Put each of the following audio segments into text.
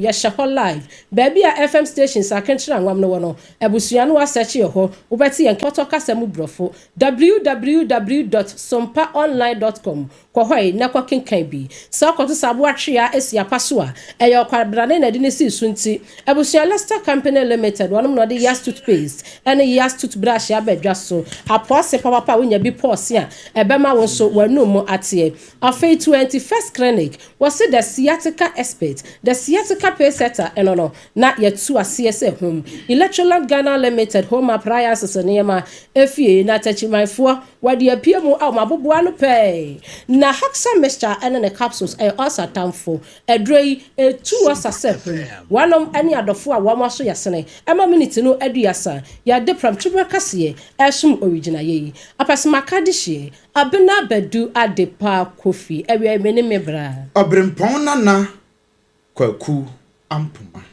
ya sheho live baby a FM stations akentra nwam no wono ebusua no asearch ye ho ubeti yen koto kasemu brofo www.sompaonline.com ko hoy na kwa kenkan bi so koto sabo atwea esia paso a eyo kwabrane na de ne si sunti ebusua Lester Company Limited wonom no de Yas toothpaste ene Yas toothbrush ya bedwa so apose papa wonya bi pause a ebema won so wanum atie afei 21st clinic was the sciatica expert the sciatica paysetter eno na yetu ase home Electroland Ghana Limited home appliances nema efie na tachimanfo wade apiemu a maboboa no pay na Haxa mixture ene ne capsules also tamfo edrei etu asase wanom ani adofo a wamaso yesene ema minute no aduasa ya de pram tuber kase esum original yi apasmaka dihye Abena Badu Adepa Kwofie ewe mene mebra Obrempong na KWAKU Ampomah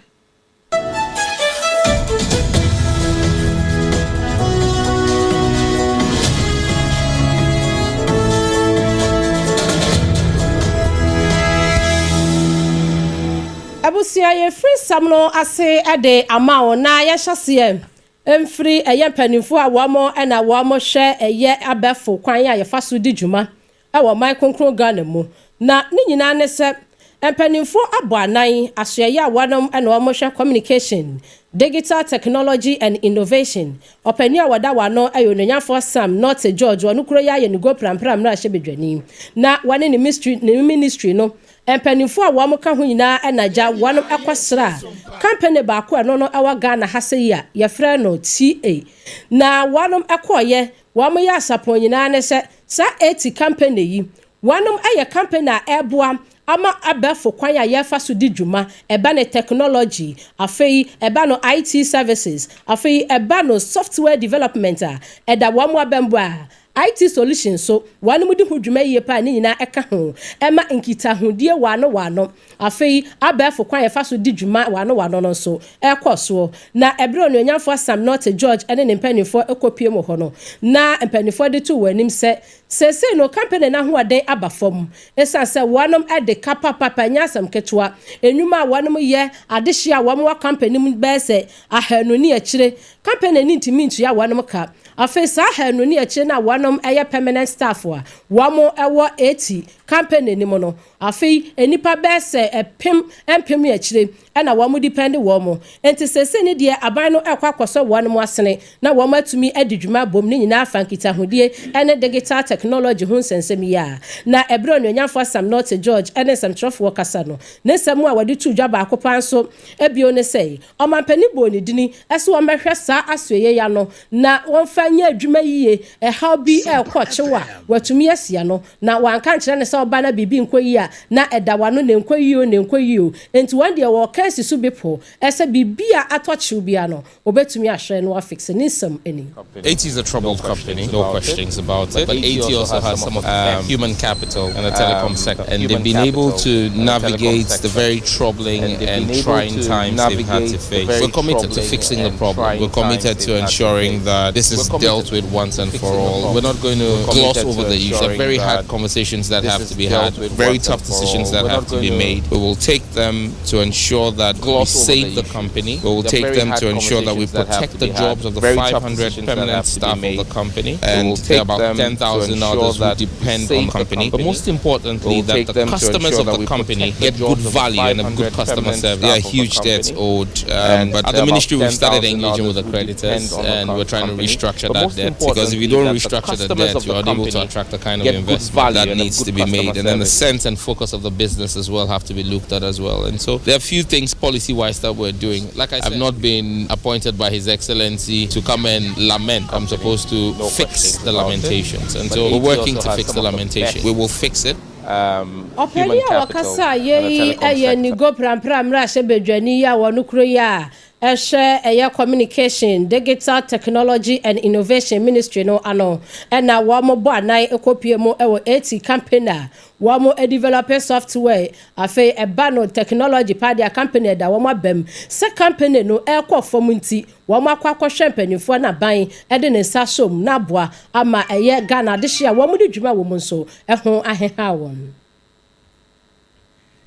Abusia ye free samno ase ade amao na ya hyase emfiri eye mpanimfo a wamo na wamo hwe eye abefo kwan ya yefa so di dwuma ewo man konkron Ghana mu na ne nyina ne se mpanimfo abo anan asoye a wanom na wamo hwe communication digital technology and innovation opani a wada wano ayo nyafo Sam not George onukuro ya ye ni go prampram na hye bedwani na wane ni ministry no empanimfo a wamo ka ho nyina enaja wanom akwasra company ba ko no awa Ghana hase ya ye frɛ no TA na wanom akoye wamo ya sapon nyina ne se sa 80 company yi wanom aye company a eboa ama abefo kwan ya yefa so di dwuma eba ne technology afei eba no IT services afei eba no software development a eda wamo abembo a IT solutions so wanu mudi hudwuma yie pa ni nyina eka ho ema nkita hodie wano afei abefo kwan yefa so di dwuma wano no so ekoso na ebre onyanfo Sam not George ene ne mpanifo ekopie mo ho no na mpanifo de tu wanim se no company na ho aden abafom esa se wanom ade kapa papa nyasam ketwa enwuma wanom ye adehye a wamo company mu bese ahanu ni akire company ni ntimi ntu ya wanom ka afei sa ahanu ni akire na wanom eye permanent staff wa wamo ewo 80 company ni mo no afei enipa bese empem akire na wamo depend wamo enti sese ni de aban no ekwakoso wanom asene na wamo atumi adidwuma bom ni nyina afankita hodie ene digital technology hun sensem ya na ebre onyanfo Sam not George ene Sam trofo kasa no ne samu a wade tu dwa ba akopan so ebio ne sei o mampani bo ne dini ese wo mehwe sa asoye ya no na wonfa nya adwuma yie how bi ekwochewa watumi asia no na wanka nkire ne se oba na bibi nkoyi a na edawano ne nkoyi o enti wande wo kesi su bipo ese bibi a atoche bia no obetumi ahwe no afix ne sam eni 80 is a troubled company, no questions about it. But 80 also has some of human capital and the telecom sector. And they've been able to navigate the very troubling and trying times they've had to face. We're committed to fixing the problem. We're committed to ensuring that this is dealt with once and for all. We're not going to gloss over the issues. There are very hard conversations that have to be had, very tough decisions that have to be made. We will take them to ensure that we save the company. We will take them to ensure that we protect the jobs of the 500 permanent staff of the company. And there are about 10,000 others who depend on the company. But most importantly, that the customers of the company get good value and a good customer service. There are huge debts owed. But at the ministry, we've started engaging with the creditors and we're trying to restructure that debt. Because if you don't restructure the debt, you are unable to attract the kind of investment that needs to be made. And then the sense and focus of the business as well have to be looked at as well. And so there are a few things policy-wise that we're doing. Like I said, I've not been appointed by His Excellency to come and lament. I'm supposed to fix the lamentations. And so we're working to fix the lamentation. We will fix it. Human capital and ni go pram ra se bedwani ya wonukro ya ehye communication digital technology and innovation ministry no ano na wamo bo anan ekopie mu ewo 80 company wamo developer software afei ebano technology padia company da wamo abem se company no ekofom nti wamo akwakwohwe mpanifo na ban de ne nsa som na boa ama eye Ghana de hye wamo de dwuma wo mu nso eho aheha won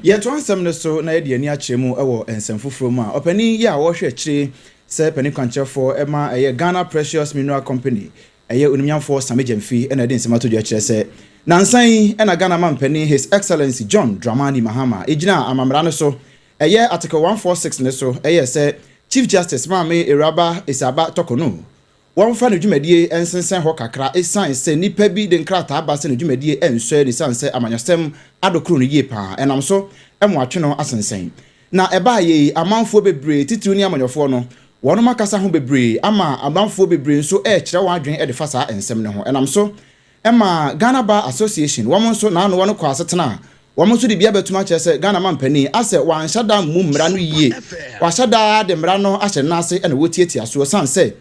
Yet one some so na de ani akyere mu ewo ensem foforo mu a opani ye a wo hwe akyere se pani kwanche for ema Ghana Precious Mineral Company onimyamfo Samejemfi na de nsema to do akyere se nansan na Ghana man pani His Excellency John Dramani Mahama ejina amamra no so article 146 ne so se Chief Justice Mame Eraba Isaba Tokono one fa no dwumadie ensensen ho kakra esan se nipa bi de nkrata aba se no dwumadie enso ni san se amanyasem adokro no yie pa enam so emo atwe no asensen na eba ye amanfo bebre titiri ni amanyofo no wono makasa ho bebre ama amanfo bebre nso kire wadwen de fasa ensem ne ho enam so ema Ghana Bar Association womo so na no wono kwa asetena womo so de bia betuma kire se Ghana man pani ase wan hyada mu mra no yie wa hyada de mra no ahye na ase ena wotietia so san se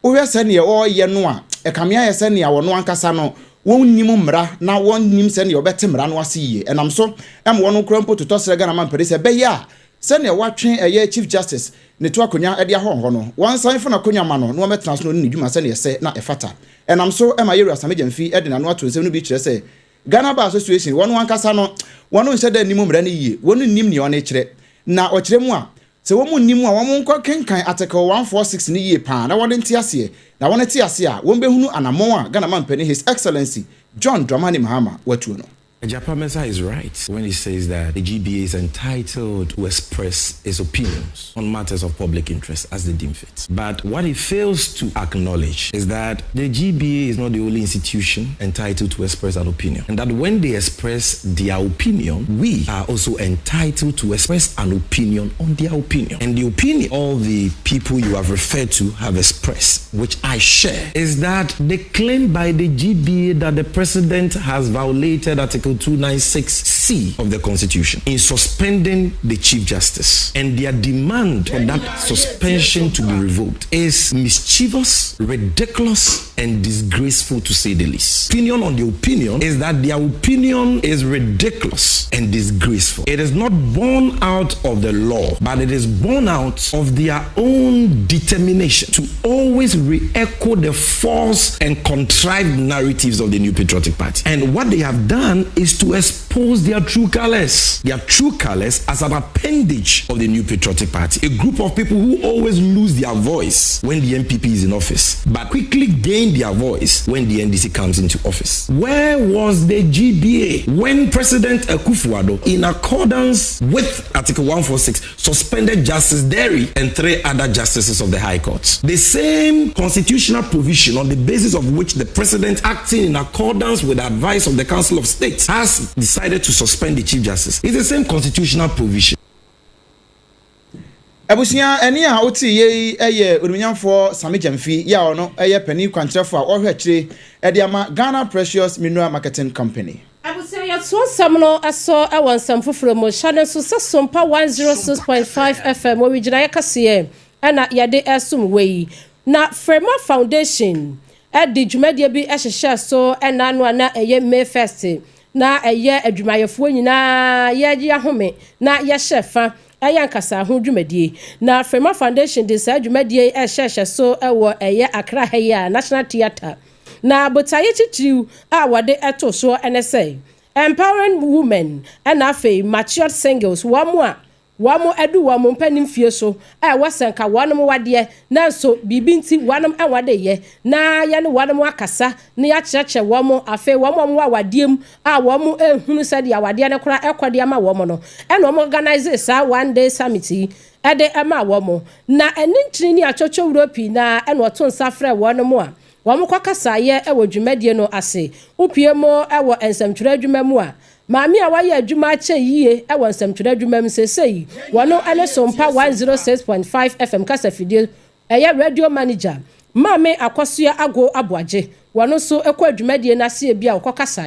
owe sene o ye no a ekamea ye sene wono ankasa no wonnim mra na wonnim sene obete mra no ase yie enam so wono krampo to tosere Ghana man pere se be ya sene watwen Chief Justice ne to akonya de ahonho no wansan fo na akonya ma no metena so no ni dwuma sene ye se na efata enam so yeru Samejemfi de na no ato nsem no bi kire se Ghana Bar Association wono ankasa no wono nse da nim mra no yie wono nim ne one kire na o kire mu a se wo munnimu a wo monko kenkan article 146 ni yie pa na won ntiase na won tiase a won behunu anamon a Ghana man pani His Excellency John Dramani Mahama watu no. Japamesa is right when he says that the GBA is entitled to express its opinions on matters of public interest as they deem fit. But what he fails to acknowledge is that the GBA is not the only institution entitled to express an opinion. And that when they express their opinion, we are also entitled to express an opinion on their opinion. And the opinion all the people you have referred to have expressed, which I share, is that the claim by the GBA that the president has violated Article 296C of the Constitution in suspending the Chief Justice, and their demand for that suspension to be revoked is mischievous, ridiculous, and disgraceful to say the least. Opinion on the opinion is that their opinion is ridiculous and disgraceful. It is not born out of the law, but it is born out of their own determination to always re-echo the false and contrived narratives of the New Patriotic Party. And what they have done is to expose their true colors. Their true colors as an appendage of the New Patriotic Party. A group of people who always lose their voice when the MPP is in office, but quickly gain their voice when the NDC comes into office. Where was the GBA when President Akufo-Addo, in accordance with Article 146, suspended Justice Derry and 3 other justices of the High Court? The same constitutional provision on the basis of which the President, acting in accordance with the advice of the Council of State, has decided to suspend the Chief Justice. It's the same constitutional provision. Abusia eni a oti ye onimyamfo Samejemfi ya ono pani kwantrefo a ohwe akire de ama Ghana Precious Mineral Marketing Company. Abusia ya so samno aso awonsam foforo mo channel so Sompa 106.5 FM wo wigina yakase na yade esum wei na Frema Foundation di dwumadie bi ehhehye so na no na May 1st na adwumayefo nyina ye ahome na ye hyefa ayankasa ho dwumadie na Frema Foundation de sa dwumadie ehhehye so ewo Accra Heya National Theatre na botaye chichiu a wode eto so say empowering women and afi matured singles wamo edu wamo mpanim fie so wasanka wanom wade na so bibi nti wanom awade ye na ye ne wanom akasa na ya cheche wamo afi wamo awadiem wamo ehunu sade awade ne kora ekode ama wamo no eno wamo organize sa one day summit ede ama wamo na enintiri ni achocho Europe na eno to nsafre wonom a wamo kwakasa ye ewo dwumadie no ase upiemo ewo ensamtwura adwuma mu a Mami awaye adwuma ache yie e wonsamtwura adwuma msesei wono ane Sompa 106.5 FM kasa fidie radio manager Mami akosua ago aboaje wono so ekwa adwumadie na se bia okokasa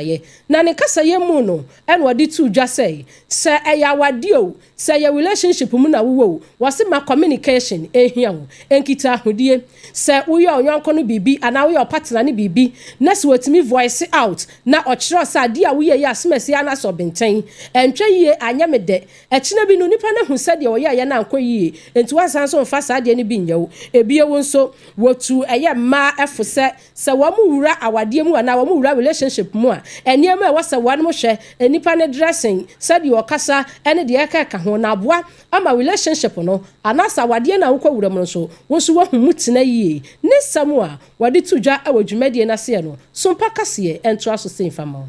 na ne kasa ye mu no ene wodi tu dwa sei se eyawade o se ye relationship mu na wo wose ma communication ehia wo enkita hodie se uyo onyanko no bibi ana uyo partner ne bibi na se wotimi voice out na ochiro sa dia wo ye asemasi ana so benten entwa yie anyamede ekina bi no nipa na hu sade wo ye na anko yie enti wansan so mfa sade ne bi nyawo ebie wo nso wotu eye ma efo se wo mu wura awade mu ana wo mu wura relationship mu a eniam e wasa wan mo hwe enipa ne dressing said you okasa ene de ka ho na aboa ama relationship no anasa awade na wo kwawura mu so wo so wo hu tena yie ne samu a wade tudwa e wadwumadie na se no Sompa kase ento aso sen fama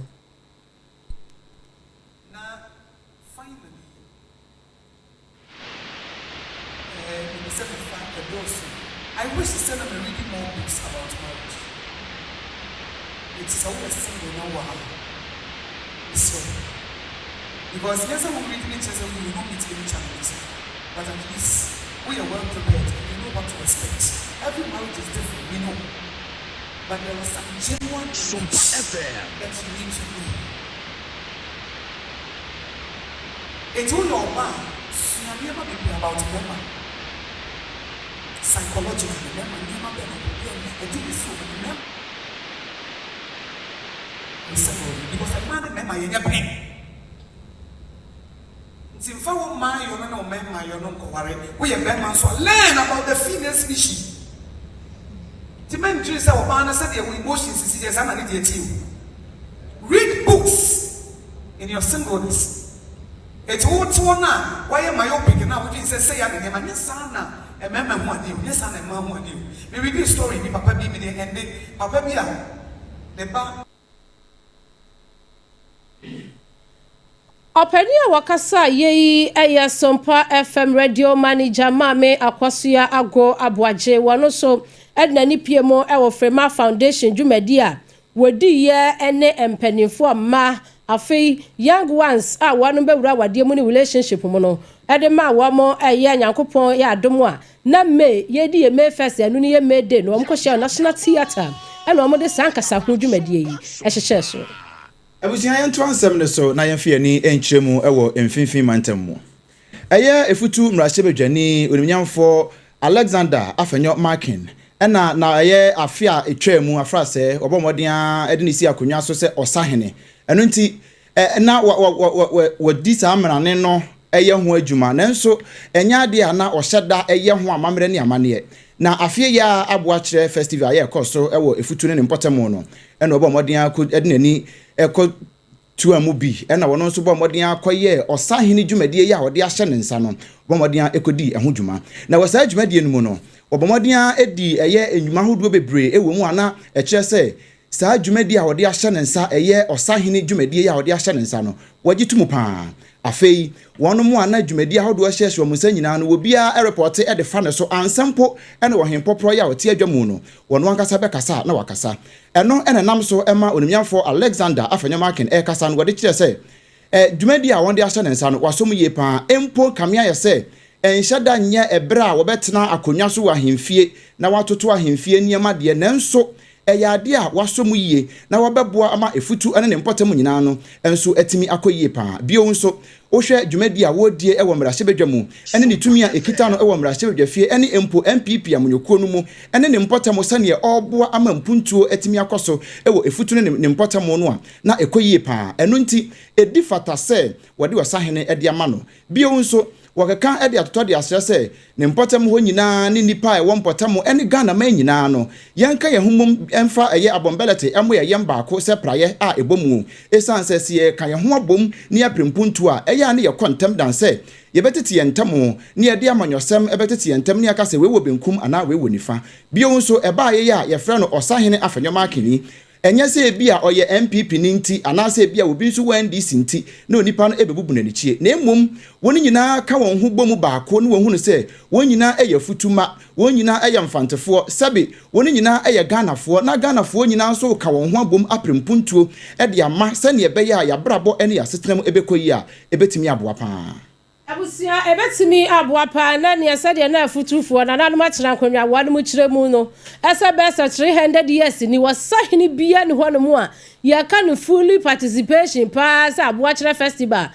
I wish to send them reading more books about marriage. It's always single now. So, because yes, I'm reading each other, we will not meet any challenges. But at least we are well prepared and we know what to expect. Every marriage is different, we know. But there are some genuine things that you need to know. It's all your man. So you never be about woman. Psychologically, remember, because I man remember you pain. It's in fact my you know remember you know worry. We are men so learn about the female species. The men dream say Obama said their emotions is just an idiot. Read books in your singleness. It's all to now. Why am I open now? Which is say I am a sana. A member one you, yes, and a man one you. Maybe this story, Papa be me and Papa be the bar. Openia wakasa ye eya Sompa FM radio manager Mame Akwasuya Ago Abuaje wano so edna ni piemo ewo Frema Foundation dwumadi a wodi ye ene empanifo ma afei young ones a wanu bewura wade mu ni relationship mu no ede ma wamo eye nyankopon ya adomu a na me ye di ye me first anu ni ye Midday no omko share national theater ene omo de sankasa hu dwumadi yi ehyehyɛ so abusia yɛn to ansɛm ne so na yɛn fi ani enkyeremu ɛwɔ mfimfin mantam mu ɛyɛ efutu mmarahyɛbadwani onimnyamfo Alexander Afenyo Markin ɛna na ɛyɛ afia etwemu afrase obɔmɔden ɛde ne si akonwa so sɛ ɔsahene ɛno nti na wadi saa mmerane no ɛyɛ ho adwuma nanso ɛnya ade a na ɔhyɛda ɛyɛ ho amammerɛ ne amaneɛ na afie ya aboa kyerɛ festival yɛ kɔ so ɛwɔ efutu ne mpɔtɛmo no ɛna obɔmɔden ɛde n'ani ɛkɔ tuamu bi ɛna wɔn nso bɔmɔden akɔyɛ ɔsahene dwumadie yɛ a wɔde ahyɛ ne nsa no bɔmɔden ekodi ɛho dwuma na wɔ saa dwumadie no mu no obɔmɔden edi ɛyɛ enyuma hodoɔ bebree ɛwɔ mu ana ɛkyerɛ sɛ saa dwumadie a wɔde ahyɛ ne nsa ɛyɛ ɔsahene dwumadie yɛ a wɔde ahyɛ ne nsa no wɔgye tumu paa afei wɔn mu ana dwumadie ahodoɔ hyɛ wɔn nsa nyinaa no obia ɛrepɔte ɛde fa ne so ansampo ɛna wɔhen pɔpɔ yɛ a wɔte adwa mu no wɔn wankasa bɛkasa na wakasa ɛno ɛna nam so ɛma onimnyamfo Alexander Afenyo Markin ɛkasa no wɔde kyerɛ sɛ dwumadie a wɔn de ahyɛ ne nsa no wasom yie paa empo kamea yɛ sɛ enhyɛda nyɛ ɛbrɛ a wɔbɛtena akonwa so wɔ ahemfie na watoto ahemfie nneɛma deɛ nanso ɛyɛ ade a wasom yie na wɔbɛboa ama efutu ɛne ne mpɔtam nyinaa no enso atimi akɔyie paa bio nso wohwɛ dwumadi a wodie ɛwɔ mmarahyɛbadwa mu ɛne ne tumi a ekita no ɛwɔ mmarahyɛbadwa fie ɛne empo MPP amonyɔkuo no mu ɛne ne mpɔtam sɛnea ɔboa ama mpuntuo atimi akɔso ɛwɔ efutu ne mpɔtam no a na ɛkɔyie paa ɛno nti edi fata sɛ wɔde wɔsahene ɛde ama no bio nso wakaka ede atotɔ de ahyɛ sɛ ne mpɔtam ho nyinaa ne nipa ɛwɔ mpɔtam ɛne Ghana man nyinaa no yɛnka yɛn homom ɛmfa ɛyɛ abɔmbelete ɛmo yɛn baako sɛ praeɛ a ɛbɔmu esan sɛ sie ka yɛn ho abom ne yɛprempuntu a ɛyɛ ne yɛkɔ ntɛm dan sɛ yɛbɛtete yɛn ntam ne yɛde amanyɔsɛm ɛbɛtete yɛn ntam ne yɛka sɛ weewɔ benkum anaa weewɔ nifa bio nso ɛbaa yɛ a yɛfrɛ no ɔsahene Afenyo Markin ɛnyɛ sɛ ebi a ɔyɛ MPP ni nti anaasɛ ebi a obi nso wɔ NDC nti na onipa no ebebubu n'anikyie na emom wɔn nyinaa ka wɔn ho bɔ mu baako ne wɔn hu no sɛ wɔn nyinaa ɛyɛ futuma wɔn nyinaa ɛyɛ mfantefoɔ sɛbe wɔn nyinaa ɛyɛ Ghanafoɔ na Ghanafoɔ nyinaa nso ka wɔn ho abom aprempuntuo ɛde ama sɛnea ɛbɛyɛ a yabrabɔ ɛne yasetenam ɛbɛkɔ yi a ɛbɛtumi aboa paa abusia ebetimi aboapa na ne asade na afutufo na nanom atena konwa wade mu kire mu no esa besa 300 years ni wasahini bia ne ho no mu a ya ka no fully participation pa sa aboa kire festival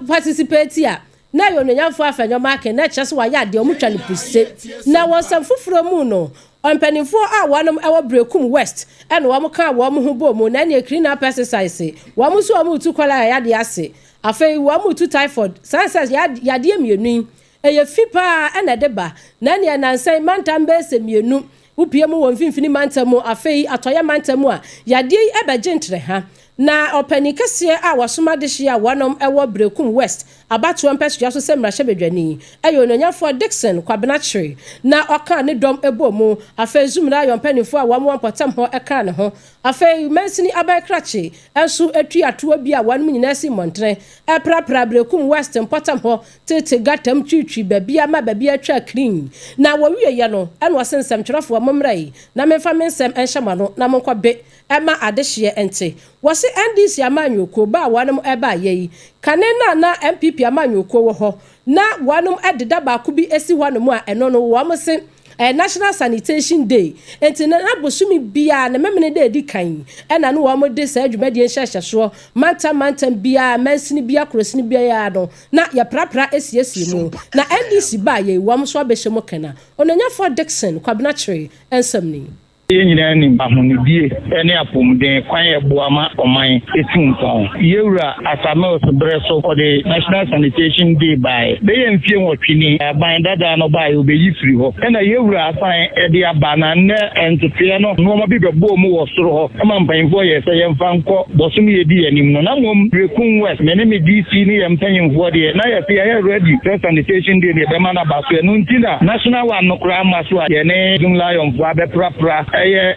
participate a na yo no nyamfo Afenyo Markin na kyese wa ya de omutwa ne puse na wonsam fufuro mu no ompanifo a wanom ewo brekum west ene wo ka wo ho bo mu na ne clean up exercise wo mu so wo mu tu kwala ya de ase afei wo mu tu typhoid sansa ya de mienu eye fipa ena deba na ne nansan mantam be se mienu upie mu won finfini mantamu afei atoya mantamu a yade ebe gentre ha na opani kese a wasoma de hia wanom ewo Brekum West abatu ampesu yaso semra hyebedwani ayo nonyafo Dixon kwabenachre na oka ne dom ebomu afei zumra yo mpanifo a wamo potam ho eka ne ho afei mansini abakrache enso atwi atoa bi a wanom nyina si montre eprapra Brekum West potam ho tete gatam twitwi babia ma babia atwa clean na wo wiye no ene wasensem twerefo momrai na memfa mensem enhyama no na monkwa be ema adehye ente wose NDC amanyoko ba wanom eba yeyi kanena na MPP amanyoko wo ho na wanom ededa ba ku bi esi wanom a eno no wo amse National Sanitation Day enti na bosumi bia na memene de di kan ena no wo amde sa adwumade enhyehyeso mantam bia mansini bia krosini bia ya no na ya prapra esiesie mu na NDC ba yeyi wo amso abehye kana ononyafo Dixon kwabenachre ensamni nyina ni ahonidie ene apomden kwan eboama oman etunton yewura asame osebreso for the National Sanitation Day by be mfie wotwini ban dada no by obeyi firi ho ena yewura asan ede abana ne entepie no no ma bibebo mu wo soro ho ama mpanfo ye se yemfa nko bosum ye di anim no na mom Brekum West mene me DC ni yempanfo de na ye ye ready for Sanitation Day be ma na baso enu ntina national one no kra maso ye ne jumla yomfo abeprapra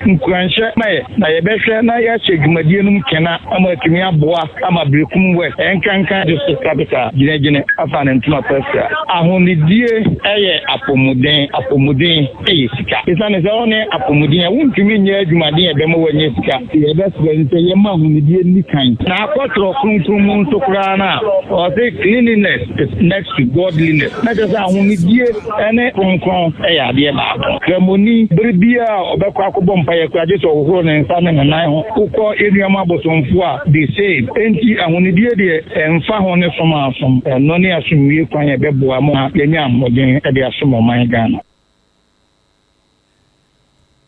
nkwanshe na yebehwe na ya chegmadie num kena ama atumi aboa ama Brekum West enkanka district capital ginegine afana ntuma pesa ahonidie apomuden sika isane se one apomuden wuntumi nya adwumade ebema wanye sika yebesbente yema ahonidie nikan na akotro krunkrum ntokura na o say cleanliness is next to godliness na just ahonidie ene kronkron ade ba kremoni bribia obekwa bompa ye kwaje so ohuro ne nsa ne nan ho ukọ enuama bosomfo a they say enti ahonidie de emfa ho ne soma asom no ne asomwie kwan ye beboa mo yenya amodin e de asom man Ghana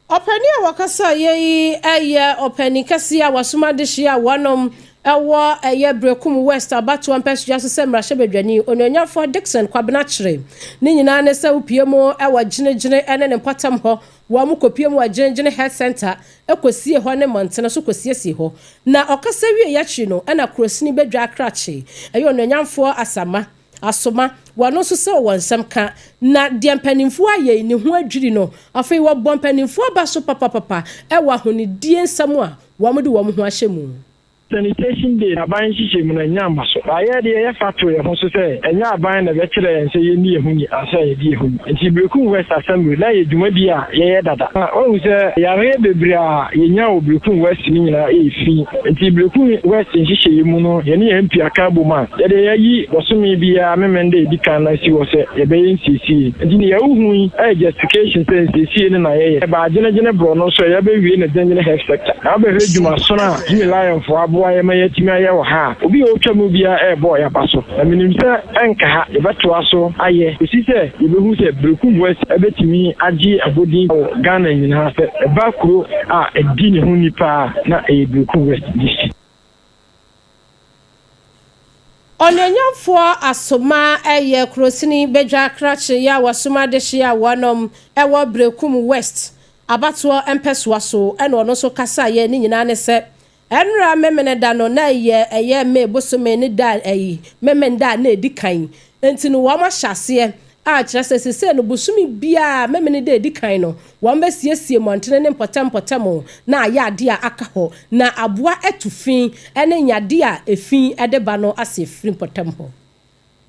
opani a wakasa ye eye opani kasi a wasoma de hia wanom ewo eye Brekum West abatu ampesu yaso semra hyebedwani ononyafo Dixon kwabenachre ni nyina ne se upie mu ewo ginegine ene ne potam ho wo mu kopie mu agenegine health center ekosie ho ne montene so kosiesie ho na okasa wie yachi no ena krosini bedwa akrache eye ononyafo asoma wano so se wonsam ka na de mpanimfo aye ni ho adwiri no afei wo bom mpanimfo ba so papa ewo ahonidie nsam a wo mu de wo ho ahyemu Sanitation Day aban hihye mu na nyamba so aye de ye fato ye ho so se enya aban na be kire en se ye ni ehuni asa ye di ehuni enti Brekum West Assembly na ye dwumadi a ye dada o se yare bebria ye nya o Brekum West ni nyina e fi enti Brekum West hihye ye mu no ye ni MP aka boma ye de yi bosumi bia memende di kan na si wo se ye be yin sisi enti ni ye uhu e justification se sisi ni na ye ba agene bro no so ye be wie na dengene health sector na be hwedwuma so na Jimmy Lion fo boy ma yetimi aye wo ha obi o twam bia boy abaso aminim se enka ha ebeto aso aye esi se yebehu se Brekum West ebetimi agi abodi Ghana nyina se bakuro a edi ne hu nipa na Brekum West district ononyamfo asoma eye krosini bedwa krache ya wasoma de hia wanom ewo Brekum West abato empeso aso ene ono so kasa ye ni nyina ne se enra memene da no na eye me bosome ni da memenda na edikan enti no wo ma hyase a kyerese se no bosumi bia memene da edikan no wo ma siesie montene ne potem na aya ade a aka ho na aboa etufin ene nyade a efin edeba no ase firi potem ho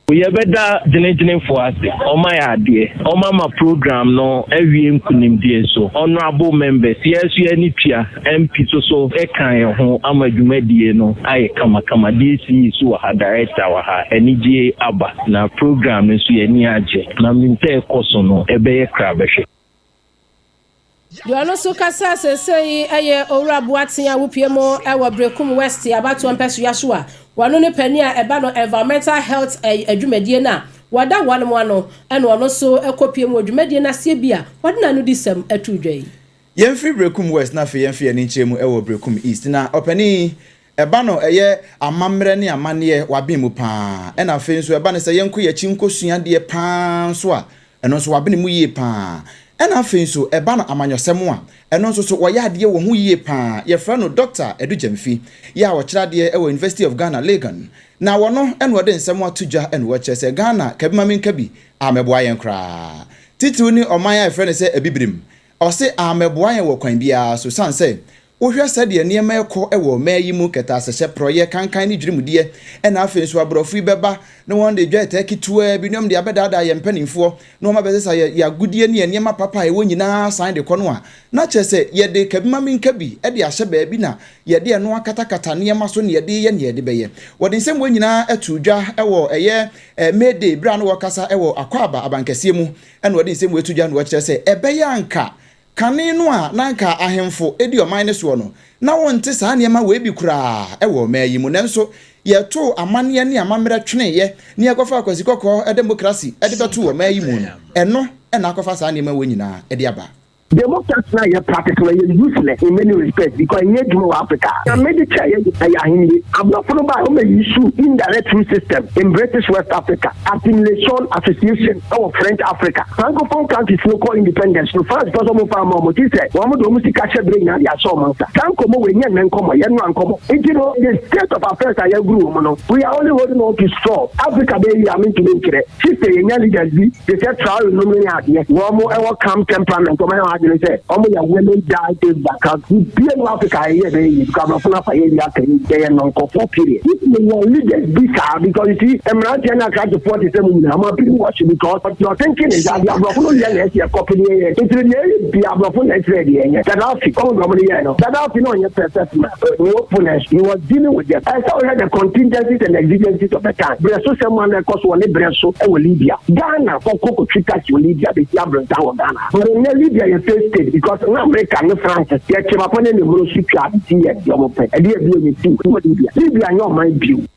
we beda genegine for us oma ya ade oma ma program no ewie nkunimdie so honorable members yes you any tia MP so e kan ho amadwumadie no aye kama DC so ha director wa ha enije aba na program no so ye ni age na minte ekoso no ebe ye krabehwe Yono so kasa sesei eye owura boatia wupiemo ewo Brekum West abato ampesu yaso a wano ne pani a eba no environmental health adwumadie na wada wano ene ono so ekopiemu adwumadie na se bia wadena no disem atudwai yemfri Brekum West na fe yemfe ani nchemu ewo Brekum East na opani eba no eye amamre ne amane wabemu pa ena fe nso eba ne se yenko ye chinkosua de pa so a eno so wabene mu yie pa ɛna afei so ɛba no amanyɔsɛm a ɛno nso so wɔyɛ adeɛ wɔ ho yie paa yɛfrɛ no Dr. Edu Jamfi yɛ a wɔkyerɛ adeɛ ɛwɔ University of Ghana Legon na wɔno ɛna wɔde nsɛm ato dwa ɛna wɔkyerɛ sɛ Ghana kabima menka bi amɛboa yɛn koraa titiw ni ɔman a ɛfrɛ no sɛ abibrim ɔse amɛboa yɛn wɔ kwan biara so san sɛ wohwɛ sɛdeɛ nneɛma ɛkɔ ɛwɔ mɛyi mu kɛta asɛhyɛ prɔyɛ kankan ne dwirimudeɛ ɛna afei nso aborɔfo yi bɛba na wɔn de dwa ɛtɛ ketewa bi nom de abɛdaadaa yɛn mpanimfoɔ na wɔn abɛsɛ sɛ yɛagudie ne nneɛma papa a ɛwɔ nyinaa san de kɔ no a na kyerɛ sɛ yɛde kabima minka bi ɛde ahyɛ baabi na yɛde ɛno akatakata nneɛma so ne yɛde yɛ ne yɛde bɛyɛ wɔde nsɛm wɔ nyinaa ɛto dwa ɛwɔ ɛyɛ Midday bra no wɔkasa ɛwɔ Akwaba abankɛseɛ mu ɛna wɔde nsɛm wɔ ɛto dwa no wɔkyerɛ sɛ ɛbɛyɛ anka kane no a nanka ahemfo edi ɔman ne so no na wonte saa nneɛma wɔ ebi kura ɛwɔ ɔman yi mu nanso yɛto amanneɛ ne amammerɛ tweneyɛ ne yɛkɔfa akwasikɔkɔ democracy ɛde bɛto ɔman yi mu no ɛno ɛna akɔfa saa nneɛma wɔ nyinaa ɛde aba Democrats now are practically useless in many respects because in Africa, the military I'm not followed by issue indirect through system in British West Africa, Assimilation Association of French Africa. Francophone countries local independence. No first person of our mom, he said, one of the most catch a brain and so on. Can't come away and come the state of affairs I agree. We are only holding on to straw. Africa, baby, I mean to make it. She say, they said, trial, no, one more, I come temperament. They say, your women died because we be in Africa here, they come up for a year, they are non-conform period. If you leaders bizarre because you see, I'm not going to try to 47 I'm not being watching because what you're thinking is that you have no copy. It's really the Abrophone is ready. That outfit, that outfit on your assessment, openness, you were dealing with them. I saw the contingencies and exigencies of the time. There's so someone that costs one Bresso and Libya. Ghana, for Coco Tricas, you Libya, the Yabra Tower Ghana. But in Libya, you state because America and France, they came upon the Morosi Libya, your mind view.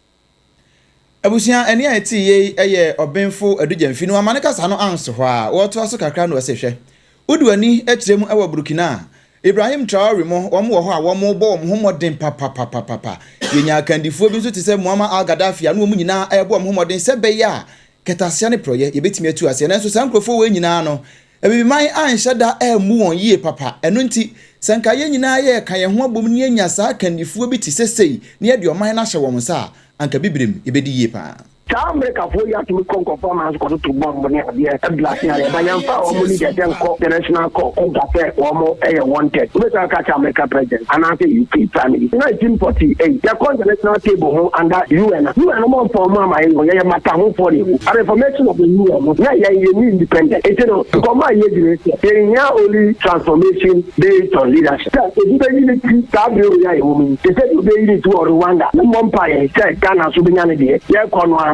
Abusia eni ati ye Obenfo Edu Jamfi no amaneka sa no anso hɔ a wɔto aso kakra no wɔsehwɛ uduani akyerem ɛwɔ Burkina Ibrahim Traore mo wɔn wɔ hɔ a wɔn bɔ wɔn homɔden papa yenya kandifuo bi nso te sɛ Muammar al-Gaddafi anu wɔn nyinaa ɛbɔ wɔn homɔden sɛ bɛyɛ a ketasia ne proye yebetimi atu ase nanso san krofo wɔ nyinaa no ebibiman anhyɛ da ɛmu wɔn yie papa ɛno nti sanka ye nyinaa yɛ ka ye ho abom ne anya saa kandifuo bi te sesei ne yɛ de ɔman na hyɛ wɔn sa anka bibrim ebedi yie pa America for you to come conformance to bomb money at glass here. But I'm far only the international call or more wanted. Let's catch America president and I say UK family. 1948, the international table under UN. You are no more for Mama, you are for you. A reformation of the UN. Yeah, you need independent. It's come my year. Only transformation based on leadership. They said you need to Rwanda. No empire said Ghana Subinani. Yeah,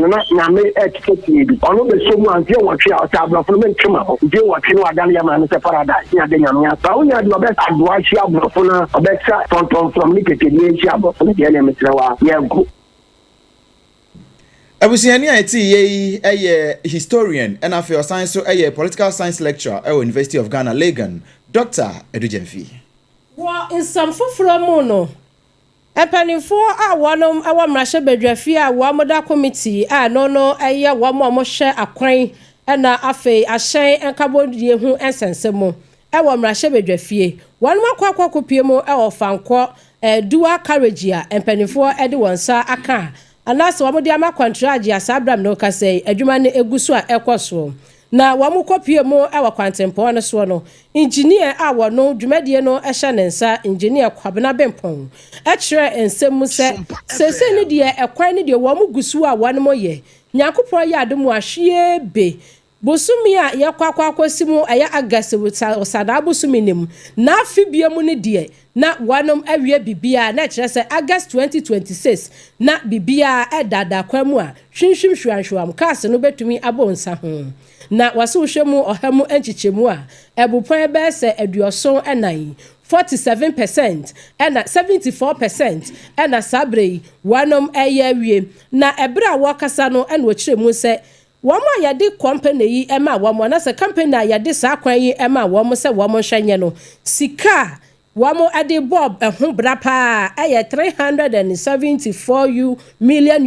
na me etiquette bi ono be so mu antie wotwe a tablo fo me ntwema ho je wotwe no adane ya ma no se paradise ya de nyamya ba unya de obes adwa hwi abrofo na obetsa tonton from ni keke ni hwi abrofo de na metrewa ya gu Abusiani ati ye eye historian and after science so eye political science lecturer at University of Ghana Legon Dr. Edu Jamfi wa in some fufuro no Epanifo a wonom awa mrahye badwafi a womoda committee a no eye womo hye akwan na afei ahyen enkabodie hu ensensemo ewo mrahye badwafie wonom akwakopie mu ewo fanko dual carriage a empanifo ede wonsa aka anase womode ama contract ya sabram no kase adwuma ne eguso a ekoso na wamu kopie mu ewa kwantempo no so no engineer a wono dwumadie no ehye ne nsa engineer Abena Bempong ekire ensemu se ne de ekwan ne de wamu gusu a wono ye nyakopo ya ademu ahwie be bosumi a yakwakwakwosi mu eya agase osada bosumi nim na afibie mu ne de na wanom awie bibia na kire se August 2026 na bibia edada kwamu a hwinhwim hwanhwam cars no betumi abonsa ho na wasuhwemu ohamu enchichemu a ebupon be se aduoson enan 47% and 74% and sabre wanom eyawie na ebra wakasa no en wachiremu se wamo yade company yi ema wamo na se company yade sa kwan yi ema wamo se wamo hwenye no sika wamo ade bob ehun bra pa eye $374 million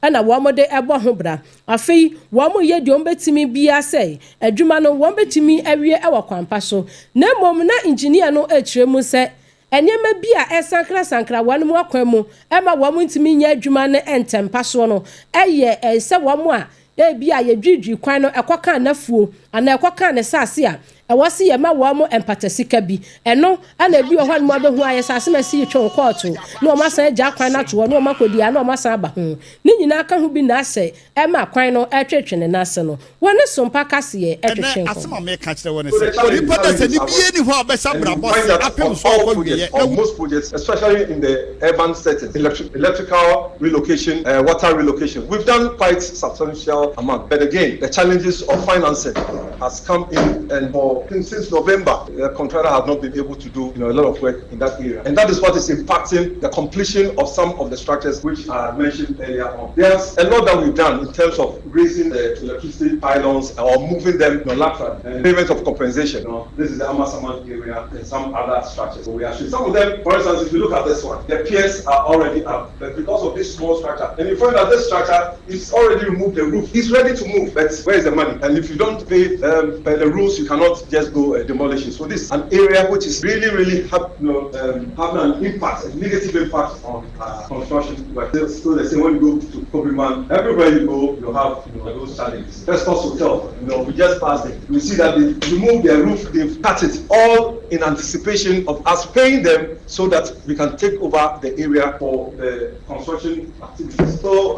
ana wɔn de ɛbɔ ho bra afei wɔn yɛ deɛ wɔn bɛtumi bia sɛ adwuma no wɔn bɛtumi awie ɛwɔ kwampa so na mmom na engineer no akyerɛ mu sɛ enyeɛma bi a ɛsankra wɔn mu akwan mu ɛma wɔn ntumi nyɛ adwuma no ɛntɛmpa so no ɛyɛ sɛ wɔn a ebi a yɛdwidwi kwan no ɛkɔka nafuo ana ɛkɔka ne saase a ɛwɔ se yɛma wɔn mo empatasika bi ɛno ana bi wɔ hɔ no abɛhu ayɛ saase ma si twɛn kɔɔto na wɔn asan agya kwan na to wɔn na wɔn akɔdi a na wɔn asan aba ho ne nyinaa ka ho bi na asɛ ɛma kwan no ɛtwetwe ne nase no wɔn ne sompa kaseɛ ɛtwetwe nkɔ asɛm a meka kyerɛ wɔn sɛ nipa da sɛ ni bie ni hɔ a bɛsa brabɔ sɛ apem so akɔwie most projects especially in the urban settings electrical relocation water relocation we've done quite substantial amount but again the challenges of financing has come in and more since November, the contractor has not been able to do a lot of work in that area. And that is what is impacting the completion of some of the structures which I mentioned earlier on. There's a lot that we've done in terms of raising the electricity pylons or moving them lateral and payment of compensation. This is the Amasaman area and some other structures. So we are some of them, for instance, if you look at this one, the piers are already up. But because of this small structure, and you find that this structure is already removed the roof. It's ready to move, but where is the money? And if you don't pay by the rules, you cannot just go demolition. So this is an area which is really having an impact, a negative impact on construction. But still the same when you go to Kobiman, everywhere you go, you have those challenges. Let's Hotel, we just passed it. We see that they removed their roof, they've cut it all in anticipation of us paying them so that we can take over the area for the construction activities. So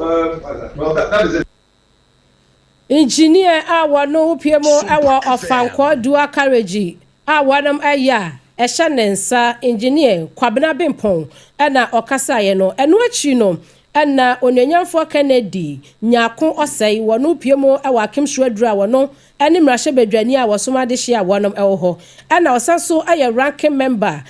that is it. Engineer no piemo ofankwa dua carriage awanam aya ehyanensa engineer Abena Bempong na okasa ye no eno achi no na onyanyanfo Kennedy nyako osei wono piemo akim suadura wono eni mrahye bedwani a wosomade hye a wonom ho na osanso aye ranking member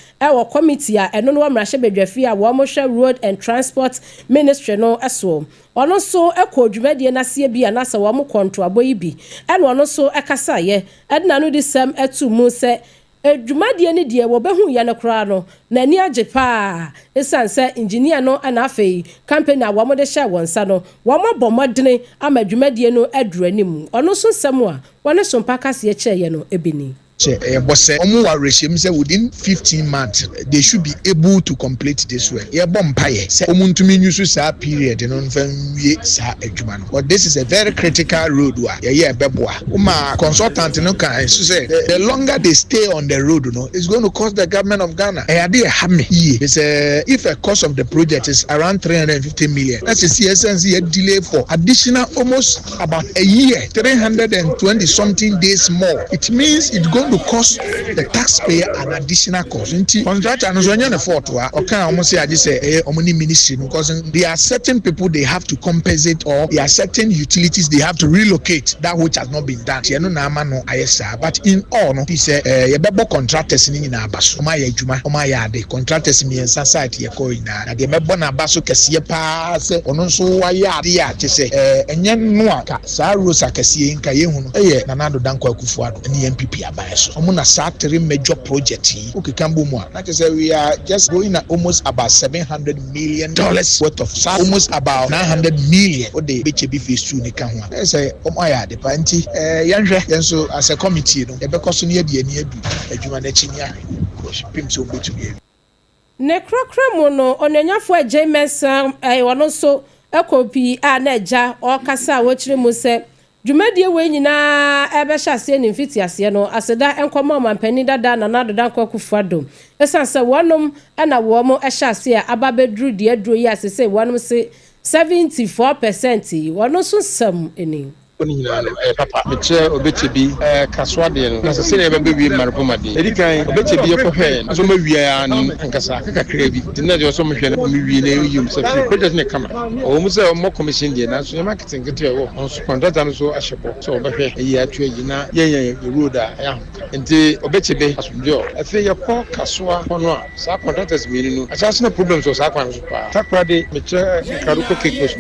committee a eno no mrahye bedwafi a wo mo hwe road and transport ministry no eso ono so dwumadie na se bi anasa wo mo kontro aboyi bi ono so ekasa ye na no disem etu mu se dwumadie ne die wo behu ye ne kra no na ni age pa esanse engineer no ana afei company a wo mo de hye wonsa no wo mo bomodene ama dwumadie no aduranim ono so nsem a wone sompa kase kye ye no ebini within 15 months they should be able to complete this work. But this is a very critical road. Consultant the longer they stay on the road, it's going to cost the government of Ghana. If a cost of the project is around 350 million, that's a CSNC delay for additional almost about a year, 320 something days more. It means it's going to cost the taxpayer an additional cost. Contractor and ministry because there are certain people they have to compensate or there are certain utilities they have to relocate that which has not been done. But in all, he said contractors in Abaso, contractors in society are going now. The Mebona Baso Cassia pass on also why say and yan noaka, Sarusa Cassia in Cayenne, Nanado KWAKU and the MPP Abaso. Omuna Satiri major project. Okay, Kambumwa. Like I said, we are just going at almost about $700 million worth of almost about 900 million. What the BHB fees to Nikanwa. They say, Omaya, the Panti, Yandre, so as a committee, the Becosonia, the Jumanechinia, Pimso Bitu. Necrocramono, Onanyafo James, I want also a copy, Neja, or Casa, which remuse. Dwumadie we nyina ebehya se ne mfitiase no aseda enkoma mampani dada na nado dan kwakufuado esanse wonom na wo mo ehya ase a ababedru de aduro yi asese wonom se 74% wono so sam eni Papa, Michel Obetebi, Caswadian, Nassasina, baby, Marpomadi, Edikan, Obetebi, Cohen, so maybe I am Ankasaka Crazy, the net or so much you project come almost a more commission, the national marketing get your on conduct and so Ashapo, so a year to Yina, Ruda, and the Obetebi as Joe. I think your poor Caswa, Honor, Sa contractors meaning, I just no problems of Sakwan, Takradi, Michel, Karuko Kikos,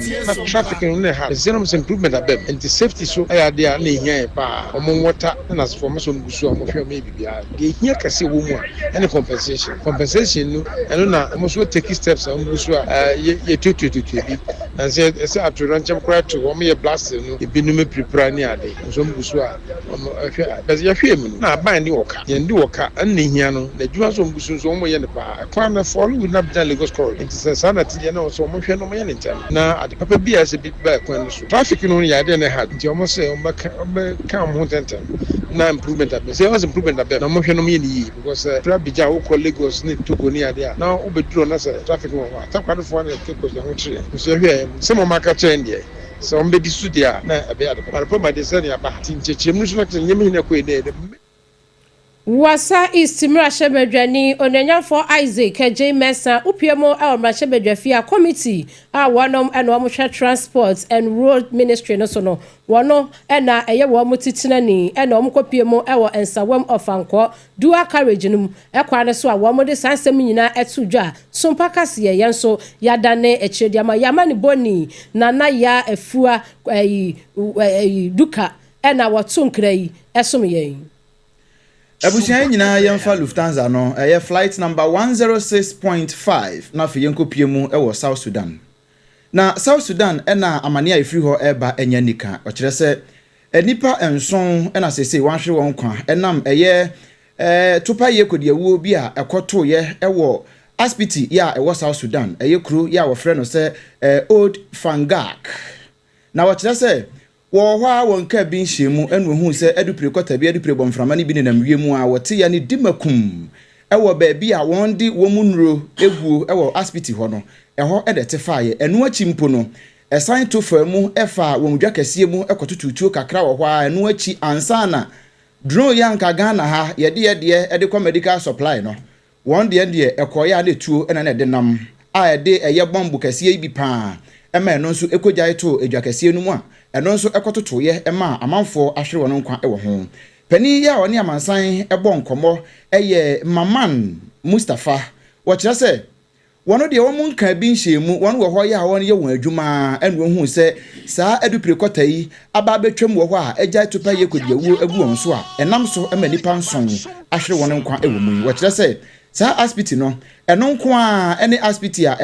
trafficking in the house, improvement of them, and the safe safety so ɛyɛ ade a na ehia pa ɔmo water na asfo ɔmo so mbusu ɔmo hwɛ ɔmo bibia de ehia kase wo mu a ɛne compensation no ɛno na ɔmo so take steps ɔmo busu a ye tutu bi na sɛ atoro nkyɛm kora to ɔmo yɛ blast no ebinom prepare ne ade so mbusu a ɔmo hwɛ bɛsɛ yɛhwɛ mu na aban ne wɔka yɛn de wɔka ɛna ehia no na adwuma so mbusu so ɔmo yɛ ne pa kwan na follow with Abena Lagos corridor nti sɛ saa na tiɛ na ɔso ɔmo hwɛ no ɔmo yɛ ne nkyɛn na ade papa bi a sɛ bi ba kwan no so traffic no yɛ ade na ha nti ɔmo sɛ ɔmo ka ɔmo ho tɛntɛn na improvement abɛ sɛ ɔmo improvement abɛ na ɔmo hwɛ no ɔmo yɛ ne yie because trabija wokɔ Lagos ne Togo ne ade a na wobɛduro na sɛ traffic wɔ hɔ a takwadofoɔ na Lagos ho kyerɛ nso hwɛ sɛ mo maka kyɛn deɛ sɛ ɔmo bɛdi so deɛ a na ɛbɛyɛ ade papa de sɛ ne aba tinkyɛkyɛm no so na kyerɛ nyɛm hina kɔ ɛdɛ Wasa East Mrashebedwani Onanyafo Isaac KJ Mesa upiemo Mrashebedwafia committee wanom eno amhwe transport and road ministry no so no wono ena eye wo mutitinani ena omkopiemo ewo ensawam ofanko dual carriage num ekwa ne so a wo de sansem nyina etudwa Sompa kase ye yenso yadane echediama yamani boni nana ya afua duka ena wotunkrai esom yen Abusia nyina yemfa Lufthansa no flight number 106.5 na fe yenkopie mu South Sudan. Na South Sudan na amane a ifri ho eba enya nika. O kire se enipa enson na sese wanhwe won kwa enam tupa ye kodiawo bi a ekoto ye aspiti ya South Sudan. Kru ya wo frɛ no se Old Fangak. Na o kire se wo hwa won ka bi nhyiemu enu hu se adupre kota bi adupre bomframa ne bi ne namwiemu a wote ya ne dimakum ba bi a won di womunuro eguo aspiti ho no edete faaye enu achi mpo no esan to famu efa womdwa kase mu ekototutuo kakra wo hwa enu achi ansana drone yanka Ghana ha yede edekwa medical supply no won de ekoya na tuo ena na de nam a eye bombu kase bi pa ema eno nso ekogyae to edwakase nu mu a eno nso ekototo ye ema amanfo ahwere wono nkwa ewo ho pani ya oni amansan ebo nkomo Maman Mustafa wo kire se wono de wo munka bi nhyiemu wono wo ho ya wono ye won adwuma enu hu se saa adupre kota yi aba betwam wo ho a egya topa ye kodiawo agu won so a enam so ema nipa nson ahwere wono nkwa ewo mu wo kire se saa aspiti no eno nko a ene aspiti a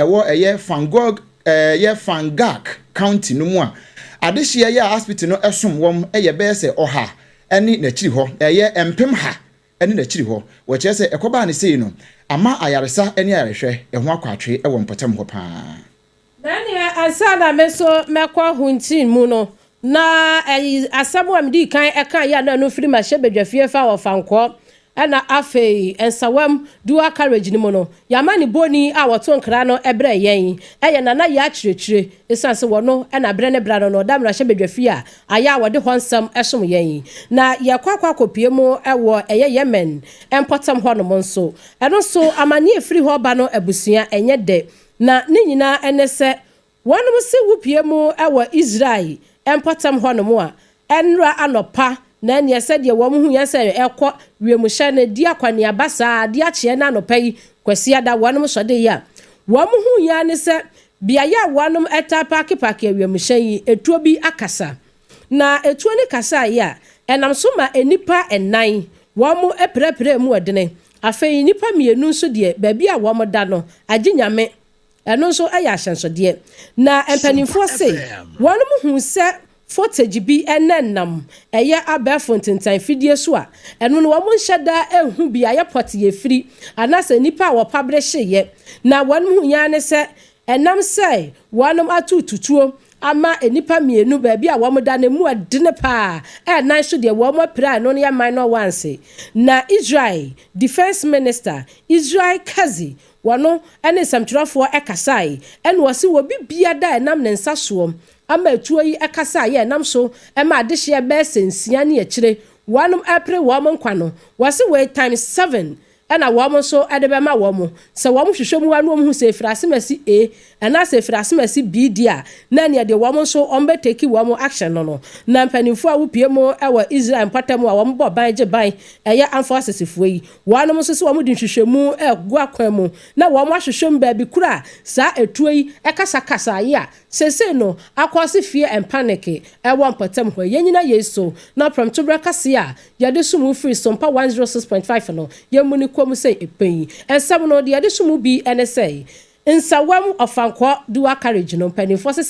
Fangak County no mu a adehye ya hospital no esom wom be se oha eni na chiri ho empem ha eni na chiri ho wo che se ekoba ne sei no ama ayaresa eni ayarehwe eho akwatwe wo mpotam ho pa na ne ansana meso mekwa huntin mu no na asamu amdi kan ekan ya na no firi ma Shebedwafie fa wo fanko ana afei ensawam dual carriage ni mono yamani boni a woto nkra no ebre yen nana ya kyerɛkyerɛ esanse wono na bre ne bra no damra Shebedwafie a aya wode honsam esom yen na yakwakwa kopie mu Yemen empotam ho no monso eno so amani efiri ho ba no abusua enye de na ne nyina enese wonom se wupie mu Israel empotam ho no mo a enra anopa na ne yesa de wo mu hu yesa ekọ wiemhye na di akwani abasa di ache na no pai kwasi ada wonom so de ya wo mu hu ya ne se bia ya wonom eta pake wiemhye yi etuo bi akasa na etuo ne kasa ya enam so ma enipa enan wo mu eprepre mu odene afei nipa mienu so de ba bia wo mu da no aginyame eno so aya ahyenso de na empanimfo se wonom hu se footage bi enenam abefo ntentan fidie so a eno no wo nheda ehu bi ayepot ye firi anase nipa wo publish ye na wonum hu ya ne se enam se wonum atututuo ama enipa mienu ba bi a wo da na mu adene pa nan so de wo pra no ya man no wanse na Israel defense minister Israel Kazi wono ene samtwerafo ekasai ene wo se wo bibia da enam ne nsa so ama etuo yi ekasa ye nam so ema adehye be sensia ne akire wanum apre wo nkwa no wase we times 7 ɛna wɔn so ɛde bɛma wɔn sɛ wɔn hwehwɛ mu anu wɔn ho sɛ efiri asemasi A ɛna sɛ efiri asemasi B dia na nea de wɔn so wɔn bɛ take wɔn action no na mpanimfoɔ a wopie mu ɛwɔ Israel mpɔtam a wɔn bɔ ban gye ban ɛyɛ amfo asesifoɔ yi wɔn nso so wɔn de nhwehwɛ mu ɛgu akwan mu na wɔn ahwehwɛ mu baabi kura saa etuo yi ɛkasakasa ayɛ a sese no akɔsi fear and panic ɛwɔ mpɔtam hɔ yɛn nyina yɛ so na promto brɛ kase a yɛde sumu free Sompa 106.5 no yɛmu ni kɔm sɛ epen ɛnsɛm no de yɛde sumu bi ɛne sɛ nsawam ofankɔ duwa carriage no mpanimfoɔ sɛ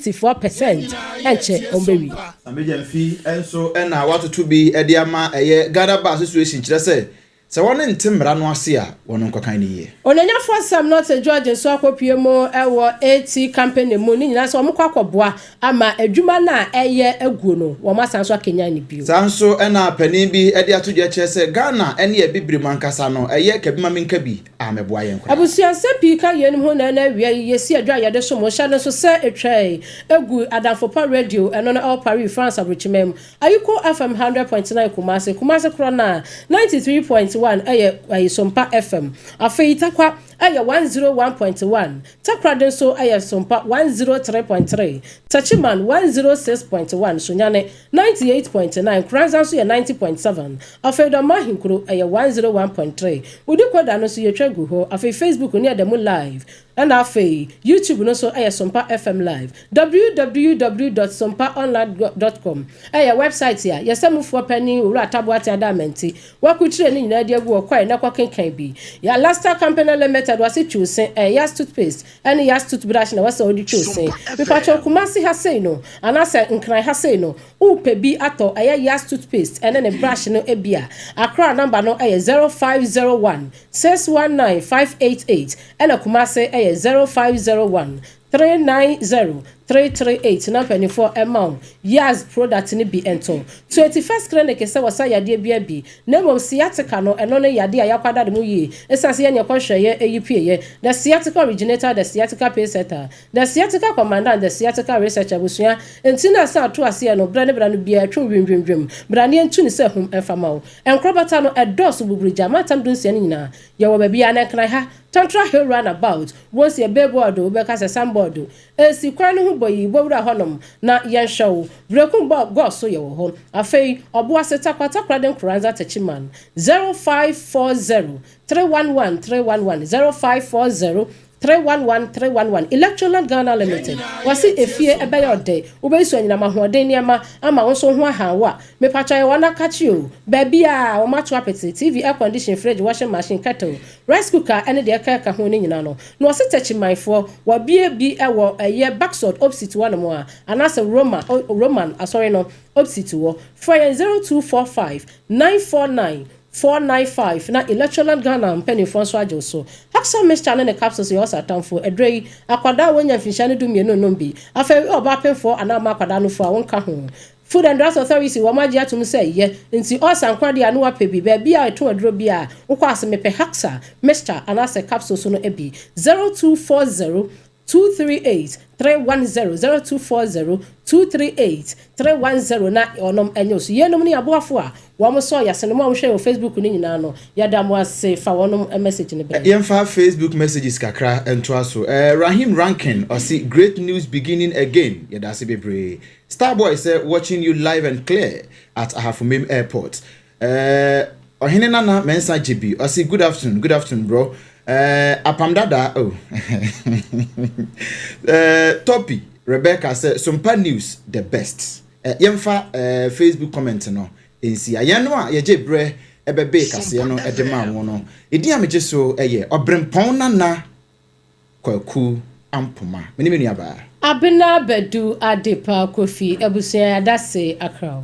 74% ɛnkyɛ ɔmbɛwi amegyamfi ɛnso ɛna watoto bi ɛde ama ɛyɛ Ghana Bar Association kyerɛ sɛ sɛ wɔn ntem mmara no ase a wɔn nkɔkan ne yie onanyafo asam not George so akɔpie mu ɛwɔ AT campaign mu ne nyina sɛ wɔn kɔ akɔboa ama adwuma na ɛyɛ aguo no wɔn asan so akenya ne bio sanso ɛna panin bi ɛde ato dwa kyerɛ sɛ Ghana ɛne yɛ bibiri mankasa no ɛyɛ kabima menka bi ameboa yɛn kwa abusuansa pii ka yɛn ho na awia yɛsi adwa yɛde so mo hyɛ no so sɛ etwɛe egu Adamfopa radio ɛno no all Paris France abrochimem ayiko FM 100.9 Kumase kro na 93.1 ɛyɛ Sompa FM afei takwa ɛyɛ 101.1 takra den so ɛyɛ Sompa 103.3 Tachiman 106.1 Sonyane 98.9 Kranza so yɛ 90.7 afei do mahinkro ɛyɛ 101.3 udi koda no so yɛ twegu ho afei Facebook ne adamu live and afei YouTube no so ɛyɛ Sompa FM live www.sompaonline.com ɛyɛ website ya yɛsɛmufoɔ pani owura taboate adamenti wakukyire ne nyina de agu ɔkwae na kwakenkan bi ya Lasta Company Limited wase choose yas toothpaste and yas toothbrush na wase odi choose me patcho Kumasi ha say no anase nkran ha say no upe bi ato ɛyɛ yas toothpaste and ne brush no ebia Accra number no ɛyɛ 0501 619 588 and Kumasi ɛyɛ 0501 390 338 na penifo amount yas product ni bi ento 21st clinic se wasa yade bia bi na mom sciatica no eno ne yade ayakwada de mu yi esase ye nyekwohwe ye eyipie ye the sciatica originator the sciatica pace setter the sciatica commander the sciatica researcher busua entina sa to ase no bra no bia atwo wimwimwim bra ne entu ni se hum enfama wo enkrobata no edos bubrija matam dunsia ni nyina ye wo ba bia na kran ha Tantra hill runabout once a billboard because a samboard esi kwan no boyi bowura honom na yen show brekum go so ye wo ho afei obo aseta kwatakra den Kuranza Tachiman 0540 311 311 0540 311 Electroland Ghana Limited wasi efie ebayode ubeisu anyina mahoden niama ama wonso ho ahanwa me pacha ye wana kachi o baby a o mato apete TV air condition fridge washing machine kettle rice cooker ene de ka ho ni nyina no no wasi Tachimanfo wa bie bi ewo eye backsword opposite one mo a anase Roman sorry no opposite wo for 0245 949 495 na Electroland Ghana mpeni fonso ajo so haksa mixture ne capsules yo satamfo edrei akwada wonya finhyane du mienu nombi afa oba penfo ana ma akwada no fo a wonka ho Food and Drugs Authority wa maji atum say ye nti osankwade anu apebi ba bia eto adro bia wokọ asemepe haksa mixture anase capsules no ebi 0240 238 310 0240 238 310 na onom enyo yenom ne aboafo a wo mo so yasene mo hwe Facebook ni nyina no yada mo ase fa wonom message ne be yemfa Facebook messages kakra ento aso Rahim Rankin or see great news beginning again yada se bebre Starboy say watching you live and clear at Ahafumim Airport ohene nana mensa GB or see good afternoon bro Apamdada Topi Rebecca said Sompa News the best yemfa Facebook comment no ensi ayano a ye jebre ebebe kase no edema wo no edi ameje so Obrempong na KWAKU Ampomah meni aba Abena Badu Adepa Kwofie ebusia adase Accra